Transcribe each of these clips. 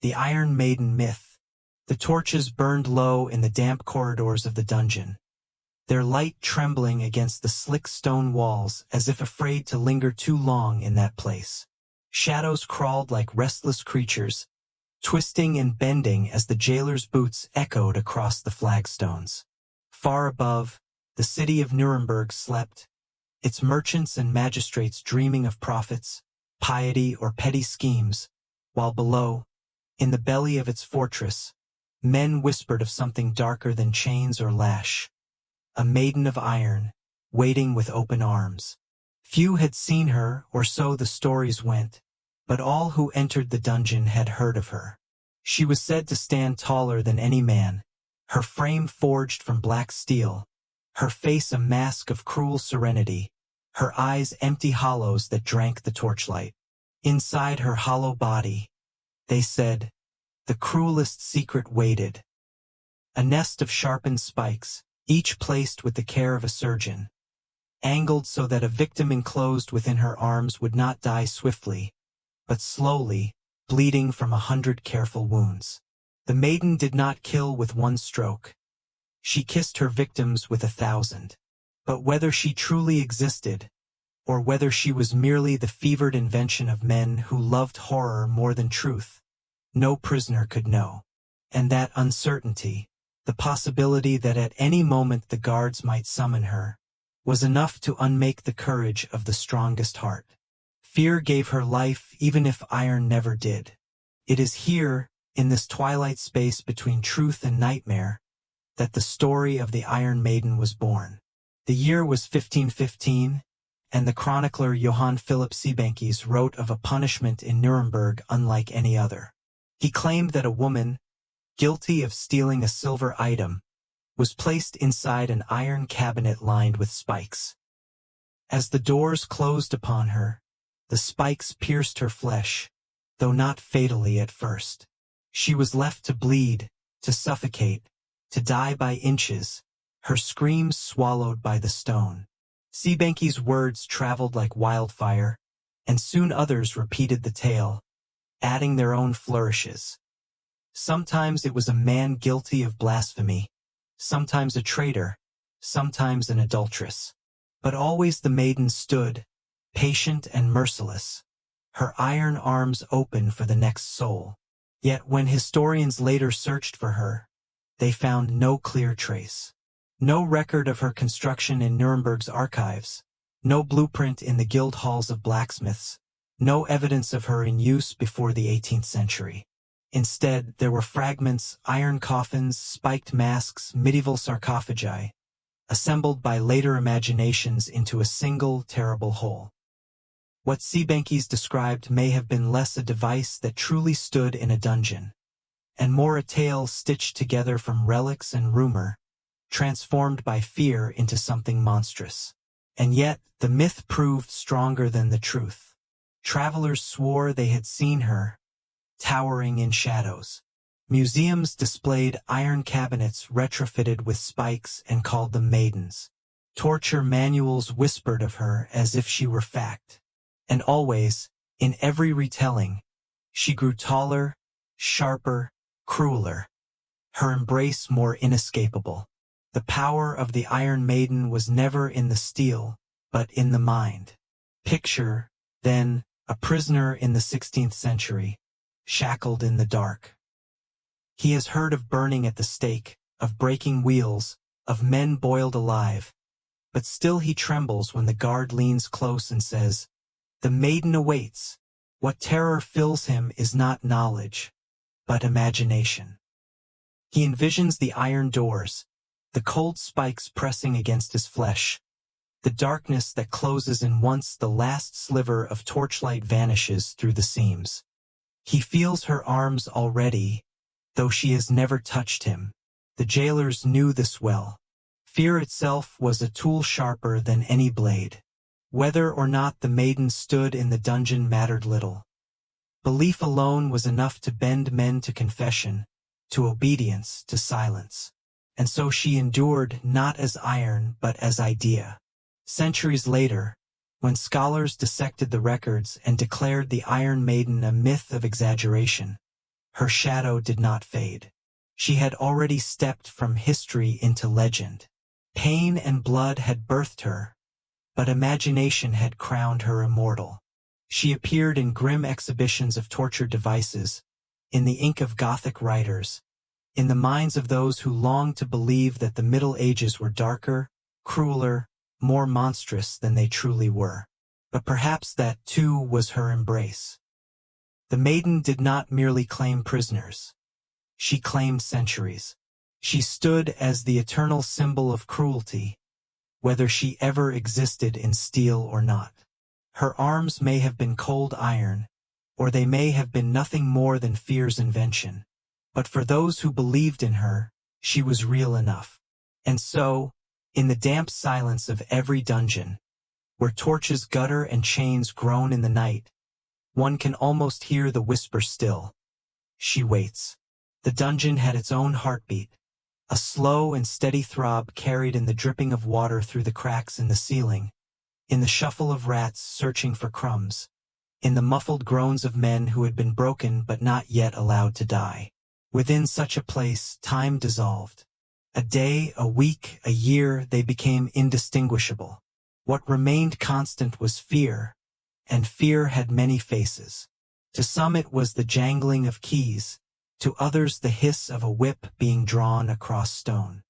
The Iron Maiden myth. The torches burned low in the damp corridors of the dungeon, their light trembling against the slick stone walls as if afraid to linger too long in that place. Shadows crawled like restless creatures, twisting and bending as the jailer's boots echoed across the flagstones. Far above, the city of Nuremberg slept, its merchants and magistrates dreaming of profits, piety, or petty schemes, while below, in the belly of its fortress, men whispered of something darker than chains or lash. A maiden of iron, waiting with open arms. Few had seen her, or so the stories went, but all who entered the dungeon had heard of her. She was said to stand taller than any man, her frame forged from black steel, her face a mask of cruel serenity, her eyes empty hollows that drank the torchlight. Inside her hollow body, they said, the cruelest secret waited. A nest of sharpened spikes, each placed with the care of a surgeon, angled so that a victim enclosed within her arms would not die swiftly, but slowly, bleeding from 100 careful wounds. The maiden did not kill with one stroke. She kissed her victims with 1,000. But whether she truly existed, or whether she was merely the fevered invention of men who loved horror more than truth, no prisoner could know. And that uncertainty, the possibility that at any moment the guards might summon her, was enough to unmake the courage of the strongest heart. Fear gave her life even if iron never did. It is here, in this twilight space between truth and nightmare, that the story of the Iron Maiden was born. The year was 1515, and the chronicler Johann Philipp Siebenkees wrote of a punishment in Nuremberg unlike any other. He claimed that a woman, guilty of stealing a silver item, was placed inside an iron cabinet lined with spikes. As the doors closed upon her, the spikes pierced her flesh, though not fatally at first. She was left to bleed, to suffocate, to die by inches, her screams swallowed by the stone. Siebenkees' words traveled like wildfire, and soon others repeated the tale, adding their own flourishes. Sometimes it was a man guilty of blasphemy, sometimes a traitor, sometimes an adulteress. But always the maiden stood, patient and merciless, her iron arms open for the next soul. Yet when historians later searched for her, they found no clear trace. No record of her construction in Nuremberg's archives, no blueprint in the guild halls of blacksmiths, no evidence of her in use before the 18th century. Instead, there were fragments, iron coffins, spiked masks, medieval sarcophagi, assembled by later imaginations into a single terrible whole. What Siebenkees described may have been less a device that truly stood in a dungeon, and more a tale stitched together from relics and rumor, transformed by fear into something monstrous. And yet, the myth proved stronger than the truth. Travelers swore they had seen her, towering in shadows. Museums displayed iron cabinets retrofitted with spikes and called them maidens. Torture manuals whispered of her as if she were fact. And always, in every retelling, she grew taller, sharper, crueler, her embrace more inescapable. The power of the Iron Maiden was never in the steel, but in the mind. Picture, then, a prisoner in the 16th century, shackled in the dark. He has heard of burning at the stake, of breaking wheels, of men boiled alive, but still he trembles when the guard leans close and says, "The maiden awaits." What terror fills him is not knowledge, but imagination. He envisions the iron doors, the cold spikes pressing against his flesh, the darkness that closes in once the last sliver of torchlight vanishes through the seams. He feels her arms already, though she has never touched him. The jailers knew this well. Fear itself was a tool sharper than any blade. Whether or not the maiden stood in the dungeon mattered little. Belief alone was enough to bend men to confession, to obedience, to silence. And so she endured not as iron but as idea. Centuries later, When scholars dissected the records and declared the Iron Maiden a myth of exaggeration, her shadow did not fade. She had already stepped from history into legend. Pain and blood had birthed her, but imagination had crowned her immortal. She appeared in grim exhibitions of torture devices, in the ink of Gothic writers, in the minds of those who longed to believe that the Middle Ages were darker, crueler, more monstrous than they truly were. But perhaps that, too, was her embrace. The Maiden did not merely claim prisoners. She claimed centuries. She stood as the eternal symbol of cruelty, whether she ever existed in steel or not. Her arms may have been cold iron, or they may have been nothing more than fear's invention. But for those who believed in her, she was real enough. And so, in the damp silence of every dungeon, where torches gutter and chains groan in the night, one can almost hear the whisper still. She waits. The dungeon had its own heartbeat, a slow and steady throb carried in the dripping of water through the cracks in the ceiling, in the shuffle of rats searching for crumbs, in the muffled groans of men who had been broken but not yet allowed to die. Within such a place, time dissolved. A day, a week, a year, they became indistinguishable. What remained constant was fear, and fear had many faces. To some it was the jangling of keys, to others the hiss of a whip being drawn across stone.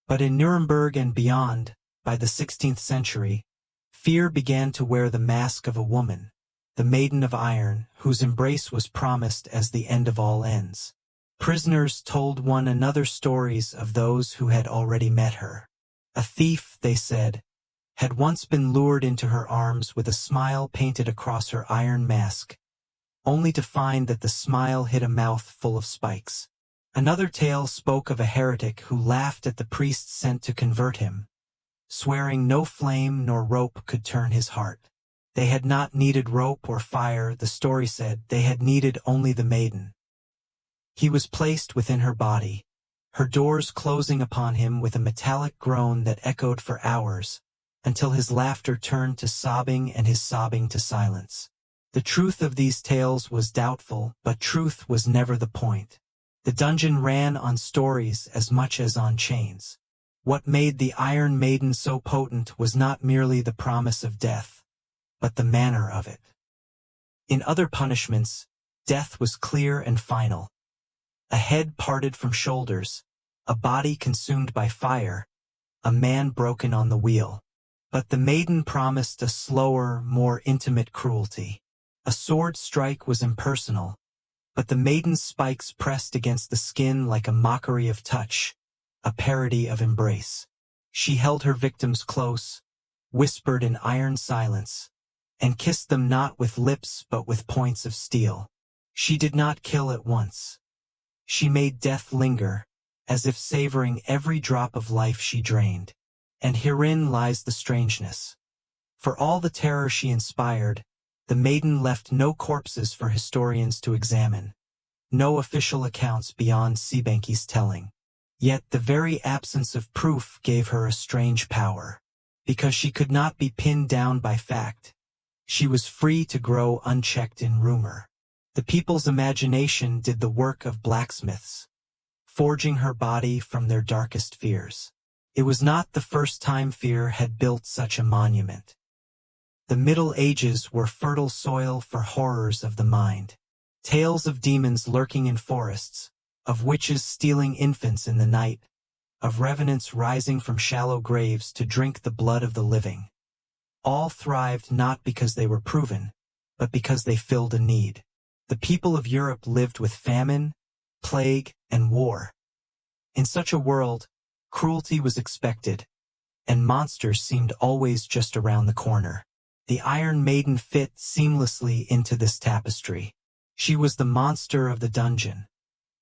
But in Nuremberg and beyond, by the 16th century, fear began to wear the mask of a woman, the Maiden of Iron, whose embrace was promised as the end of all ends. Prisoners told one another stories of those who had already met her. A thief, they said, had once been lured into her arms with a smile painted across her iron mask, only to find that the smile hid a mouth full of spikes. Another tale spoke of a heretic who laughed at the priest sent to convert him, swearing no flame nor rope could turn his heart. They had not needed rope or fire, the story said, they had needed only the maiden. He was placed within her body, her doors closing upon him with a metallic groan that echoed for hours, until his laughter turned to sobbing and his sobbing to silence. The truth of these tales was doubtful, but truth was never the point. The dungeon ran on stories as much as on chains. What made the Iron Maiden so potent was not merely the promise of death, but the manner of it. In other punishments, death was clear and final. A head parted from shoulders, a body consumed by fire, a man broken on the wheel. But the Maiden promised a slower, more intimate cruelty. A sword strike was impersonal, but the Maiden's spikes pressed against the skin like a mockery of touch, a parody of embrace. She held her victims close, whispered in iron silence, and kissed them not with lips but with points of steel. She did not kill at once. She made death linger, as if savoring every drop of life she drained. And herein lies the strangeness. For all the terror she inspired, the Maiden left no corpses for historians to examine, no official accounts beyond Siebenke's telling. Yet the very absence of proof gave her a strange power. Because she could not be pinned down by fact, she was free to grow unchecked in rumor. The people's imagination did the work of blacksmiths, forging her body from their darkest fears. It was not the first time fear had built such a monument. The Middle Ages were fertile soil for horrors of the mind. Tales of demons lurking in forests, of witches stealing infants in the night, of revenants rising from shallow graves to drink the blood of the living. All thrived not because they were proven, but because they filled a need. The people of Europe lived with famine, plague, and war. In such a world, cruelty was expected, and monsters seemed always just around the corner. The Iron Maiden fit seamlessly into this tapestry. She was the monster of the dungeon,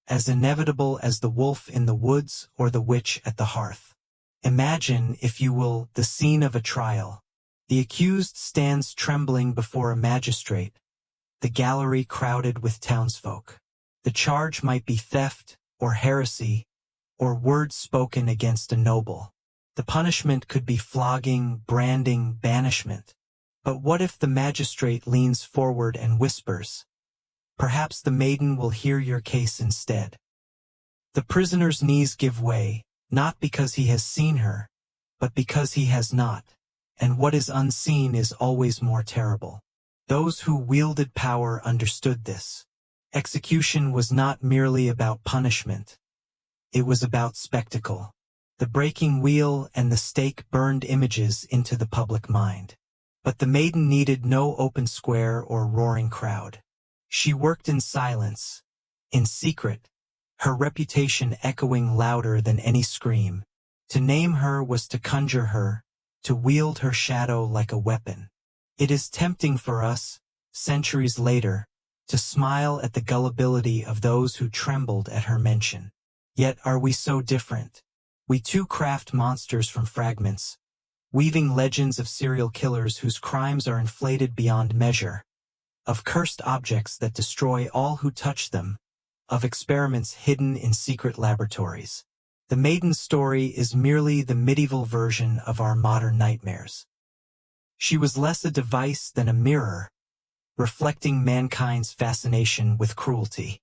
as inevitable as the wolf in the woods or the witch at the hearth. Imagine, if you will, the scene of a trial. The accused stands trembling before a magistrate, the gallery crowded with townsfolk. The charge might be theft, or heresy, or words spoken against a noble. The punishment could be flogging, branding, banishment. But what if the magistrate leans forward and whispers, "Perhaps the maiden will hear your case instead." The prisoner's knees give way, not because he has seen her, but because he has not, and what is unseen is always more terrible. Those who wielded power understood this. Execution was not merely about punishment. It was about spectacle. The breaking wheel and the stake burned images into the public mind. But the maiden needed no open square or roaring crowd. She worked in silence, in secret, her reputation echoing louder than any scream. To name her was to conjure her, to wield her shadow like a weapon. It is tempting for us, centuries later, to smile at the gullibility of those who trembled at her mention. Yet are we so different? We too craft monsters from fragments, weaving legends of serial killers whose crimes are inflated beyond measure, of cursed objects that destroy all who touch them, of experiments hidden in secret laboratories. The Maiden story is merely the medieval version of our modern nightmares. She was less a device than a mirror, reflecting mankind's fascination with cruelty.